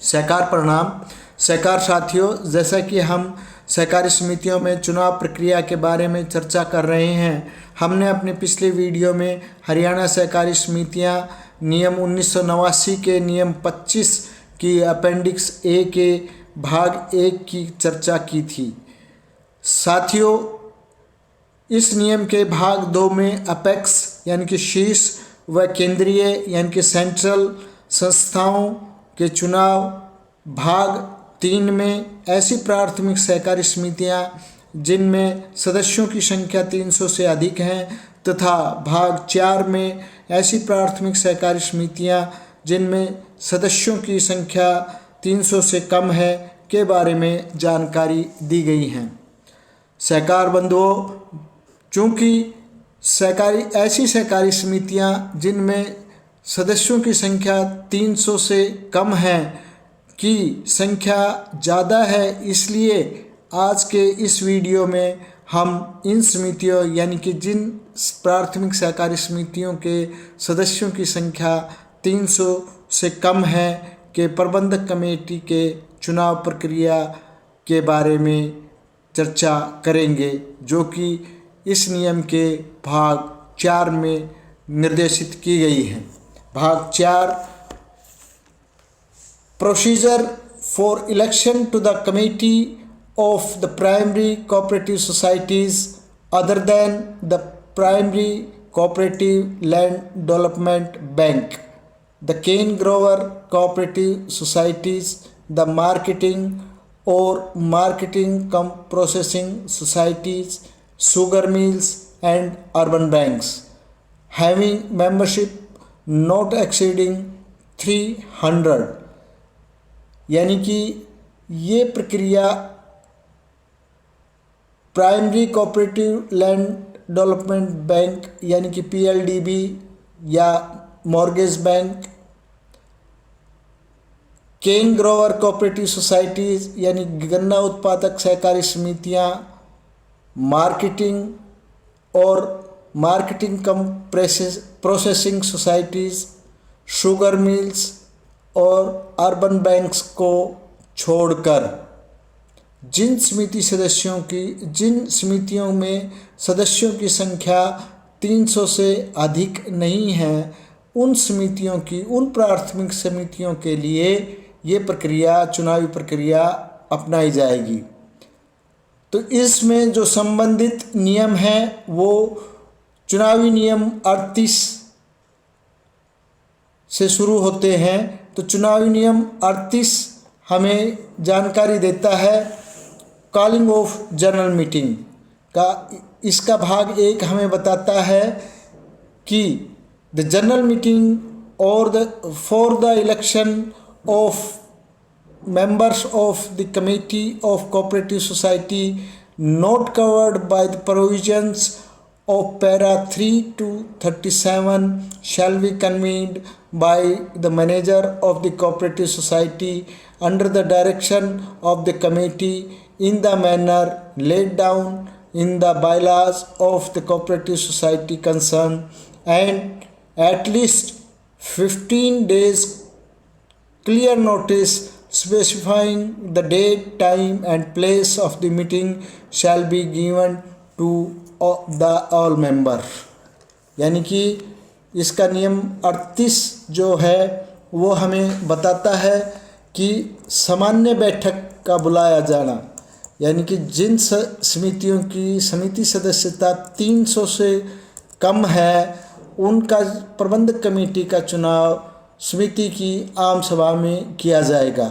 सहकार प्रणाम। सहकार साथियों, जैसा कि हम सहकारी समितियों में चुनाव प्रक्रिया के बारे में चर्चा कर रहे हैं, हमने अपने पिछले वीडियो में हरियाणा सहकारी समितियां नियम 1989 के नियम 25 की अपेंडिक्स ए के भाग 1 की चर्चा की थी। साथियों, इस नियम के भाग 2 में अपेक्स यानी कि शीर्ष व केंद्रीय यानी कि सेंट्रल संस्थाओं के चुनाव, भाग 3 में ऐसी प्राथमिक सहकारी समितियां जिनमें सदस्यों की संख्या 300 से अधिक हैं, तथा भाग 4 में ऐसी प्राथमिक सहकारी समितियां जिनमें सदस्यों की संख्या 300 से कम है के बारे में जानकारी दी गई हैं। सहकार बंधुओं, चूँकि ऐसी सहकारी समितियां जिनमें सदस्यों की संख्या 300 से कम है की संख्या ज़्यादा है, इसलिए आज के इस वीडियो में हम इन समितियों यानी कि जिन प्राथमिक सहकारी समितियों के सदस्यों की संख्या 300 से कम है के प्रबंधक कमेटी के चुनाव प्रक्रिया के बारे में चर्चा करेंगे, जो कि इस नियम के भाग 4 में निर्देशित की गई हैं। भाग 4, procedure for election to the committee of the primary cooperative societies other than the primary cooperative land development bank, the cane grower cooperative societies, the marketing और marketing cum processing societies, sugar mills and urban banks having membership not exceeding 300। यानी कि ये प्रक्रिया primary cooperative land development bank यानी कि PLDB या mortgage bank, केन grower cooperative societies यानी गन्ना उत्पादक सहकारी समितियां, मार्केटिंग और marketing cum processing societies, sugar mills और अर्बन बैंक्स को छोड़कर जिन समितियों में सदस्यों की संख्या 300 से अधिक नहीं है, उन प्राथमिक समितियों के लिए ये चुनावी प्रक्रिया अपनाई जाएगी। तो इसमें जो संबंधित नियम है वो चुनावी नियम 38 से शुरू होते हैं। तो चुनावी नियम 38 हमें जानकारी देता है कॉलिंग ऑफ जनरल मीटिंग का। इसका भाग 1 हमें बताता है कि the general meeting for the election of members of the committee of cooperative society not covered by the provisions of para 3 to 37 shall be convened by the manager of the cooperative society under the direction of the committee in the manner laid down in the bylaws of the cooperative society concerned, and at least 15 days clear notice specifying the date, time and place of the meeting shall be given to the all member। यानी कि इसका नियम 38 जो है वो हमें बताता है कि सामान्य बैठक का बुलाया जाना, यानी कि जिन समितियों की समिति सदस्यता 300 से कम है, उनका प्रबंधक कमेटी का चुनाव समिति की आम सभा में किया जाएगा।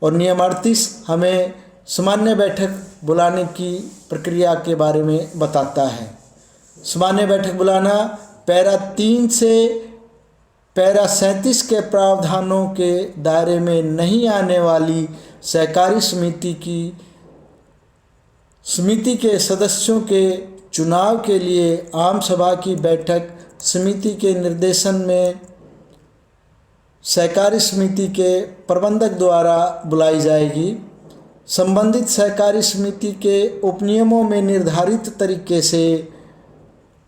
और नियम 38 हमें सामान्य बैठक बुलाने की प्रक्रिया के बारे में बताता है। सामान्य बैठक बुलाना पैरा 3 से पैरा 37 के प्रावधानों के दायरे में नहीं आने वाली सहकारी समिति के सदस्यों के चुनाव के लिए आम सभा की बैठक समिति के निर्देशन में सहकारी समिति के प्रबंधक द्वारा बुलाई जाएगी। संबंधित सहकारी समिति के उपनियमों में निर्धारित तरीके से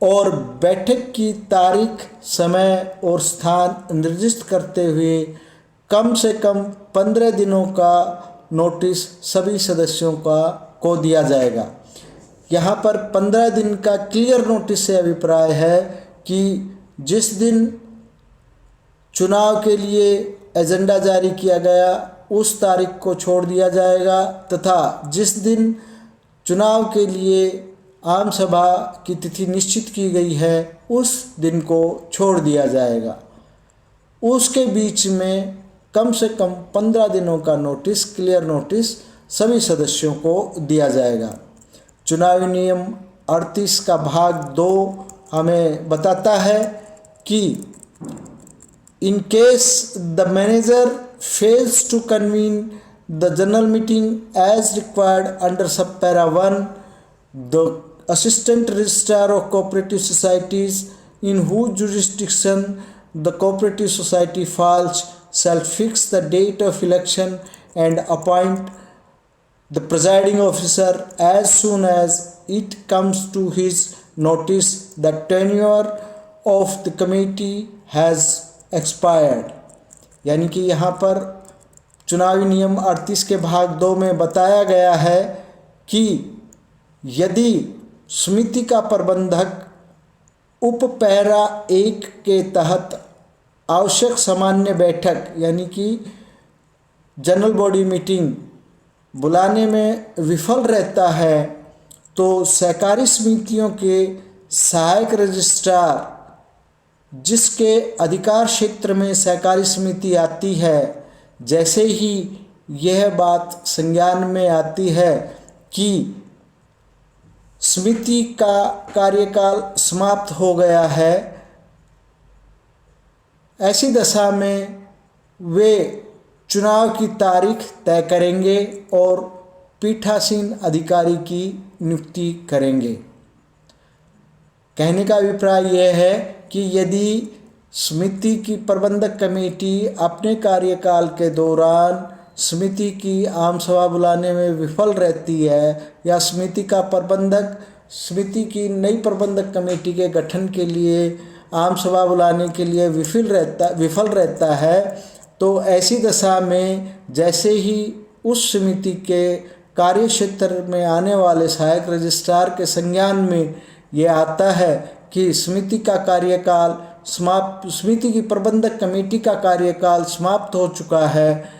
और बैठक की तारीख, समय और स्थान निर्दिष्ट करते हुए कम से कम 15 दिनों का नोटिस सभी सदस्यों को दिया जाएगा। यहाँ पर 15 दिन का क्लियर नोटिस से अभिप्राय है कि जिस दिन चुनाव के लिए एजेंडा जारी किया गया उस तारीख को छोड़ दिया जाएगा, तथा जिस दिन चुनाव के लिए आम सभा की तिथि निश्चित की गई है उस दिन को छोड़ दिया जाएगा। उसके बीच में कम से कम 15 दिनों का नोटिस, क्लियर नोटिस सभी सदस्यों को दिया जाएगा। चुनावी नियम 38 का भाग 2 हमें बताता है कि in case the manager fails to convene the general meeting as required under subpara 1, the assistant registrar of cooperative societies in whose jurisdiction the cooperative society falls shall fix the date of election and appoint the presiding officer as soon as it comes to his notice that tenure of the committee has expired. यानी कि यहाँ पर चुनावी नियम 38 के भाग 2 में बताया गया है कि यदि समिति का प्रबंधक उप पैरा 1 के तहत आवश्यक सामान्य बैठक यानी कि जनरल बॉडी मीटिंग बुलाने में विफल रहता है तो सहकारी समितियों के सहायक रजिस्ट्रार जिसके अधिकार क्षेत्र में सहकारी समिति आती है, जैसे ही यह बात संज्ञान में आती है कि समिति का कार्यकाल समाप्त हो गया है, ऐसी दशा में वे चुनाव की तारीख तय करेंगे और पीठासीन अधिकारी की नियुक्ति करेंगे। कहने का अभिप्राय यह है कि यदि समिति की प्रबंधक कमेटी अपने कार्यकाल के दौरान समिति की आम सभा बुलाने में विफल रहती है या समिति का प्रबंधक समिति की नई प्रबंधक कमेटी के गठन के लिए आम सभा बुलाने के लिए विफल रहता है, तो ऐसी दशा में जैसे ही उस समिति के कार्य क्षेत्र में आने वाले सहायक रजिस्ट्रार के संज्ञान में ये आता है कि समिति का कार्यकाल समाप्त, समिति की प्रबंधक कमेटी का कार्यकाल समाप्त हो चुका है,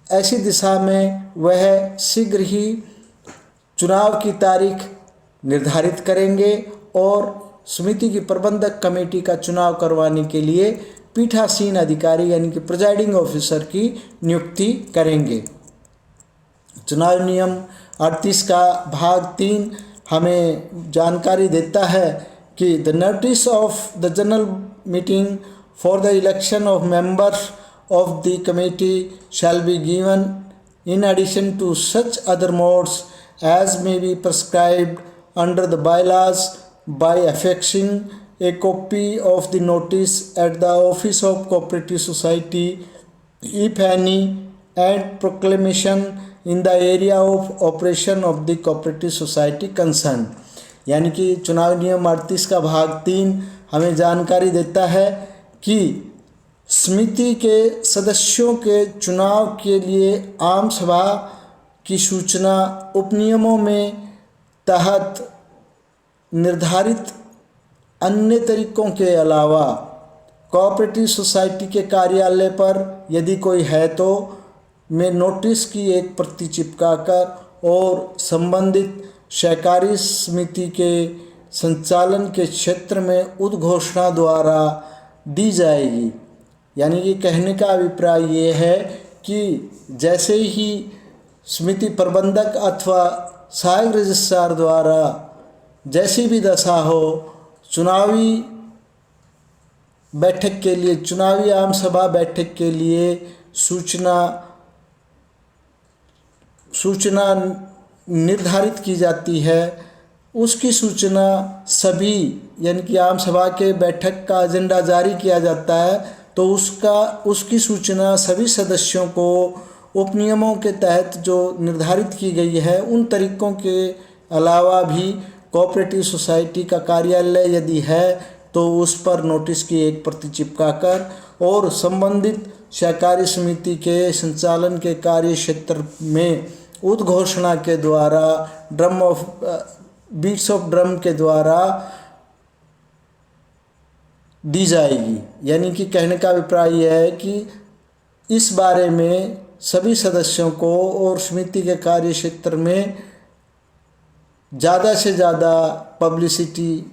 ऐसी दिशा में वह शीघ्र ही चुनाव की तारीख निर्धारित करेंगे और समिति की प्रबंधक कमेटी का चुनाव करवाने के लिए पीठासीन अधिकारी यानी कि प्रिजाइडिंग ऑफिसर की नियुक्ति करेंगे। चुनाव नियम 38 का भाग 3 हमें जानकारी देता है कि the notice of the general meeting for the election of members of the committee shall be given in addition to such other modes as may be prescribed under the bylaws by affixing a copy of the notice at the office of cooperative society if any and proclamation in the area of operation of the cooperative society concern. यानी कि चुनाव नियम 38 का भाग 3 हमें जानकारी देता है कि समिति के सदस्यों के चुनाव के लिए आम सभा की सूचना उपनियमों में तहत निर्धारित अन्य तरीकों के अलावा कोऑपरेटिव सोसाइटी के कार्यालय पर यदि कोई है तो में नोटिस की एक प्रति चिपकाकर और संबंधित सहकारी समिति के संचालन के क्षेत्र में उद्घोषणा द्वारा दी जाएगी। यानी कि कहने का अभिप्राय ये है कि जैसे ही समिति प्रबंधक अथवा सहायक रजिस्ट्रार द्वारा जैसी भी दशा हो चुनावी बैठक के लिए, चुनावी आम सभा बैठक के लिए सूचना निर्धारित की जाती है, उसकी सूचना सभी यानी कि आम सभा के बैठक का एजेंडा जारी किया जाता है तो उसकी सूचना सभी सदस्यों को उपनियमों के तहत जो निर्धारित की गई है उन तरीकों के अलावा भी कोऑपरेटिव सोसाइटी का कार्यालय यदि है तो उस पर नोटिस की एक प्रति चिपकाकर और संबंधित सहकारी समिति के संचालन के कार्य क्षेत्र में उद्घोषणा के द्वारा बीट्स ऑफ ड्रम के द्वारा दी जाएगी। यानी कि कहने का अभिप्राय यह है कि इस बारे में सभी सदस्यों को और समिति के कार्य क्षेत्र में ज़्यादा से ज़्यादा पब्लिसिटी,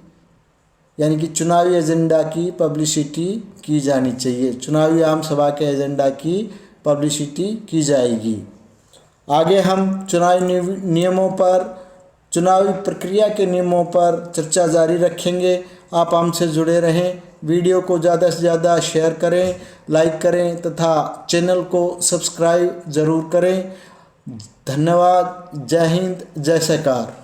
यानी कि चुनावी एजेंडा की पब्लिसिटी की जानी चाहिए। चुनावी आम सभा के एजेंडा की पब्लिसिटी की जाएगी। आगे हम चुनावी नियमों पर, चुनावी प्रक्रिया के नियमों पर चर्चा जारी रखेंगे। आप हमसे जुड़े रहें, वीडियो को ज़्यादा से ज़्यादा शेयर करें, लाइक करें तथा चैनल को सब्सक्राइब ज़रूर करें। धन्यवाद। जय हिंद, जय सरकार।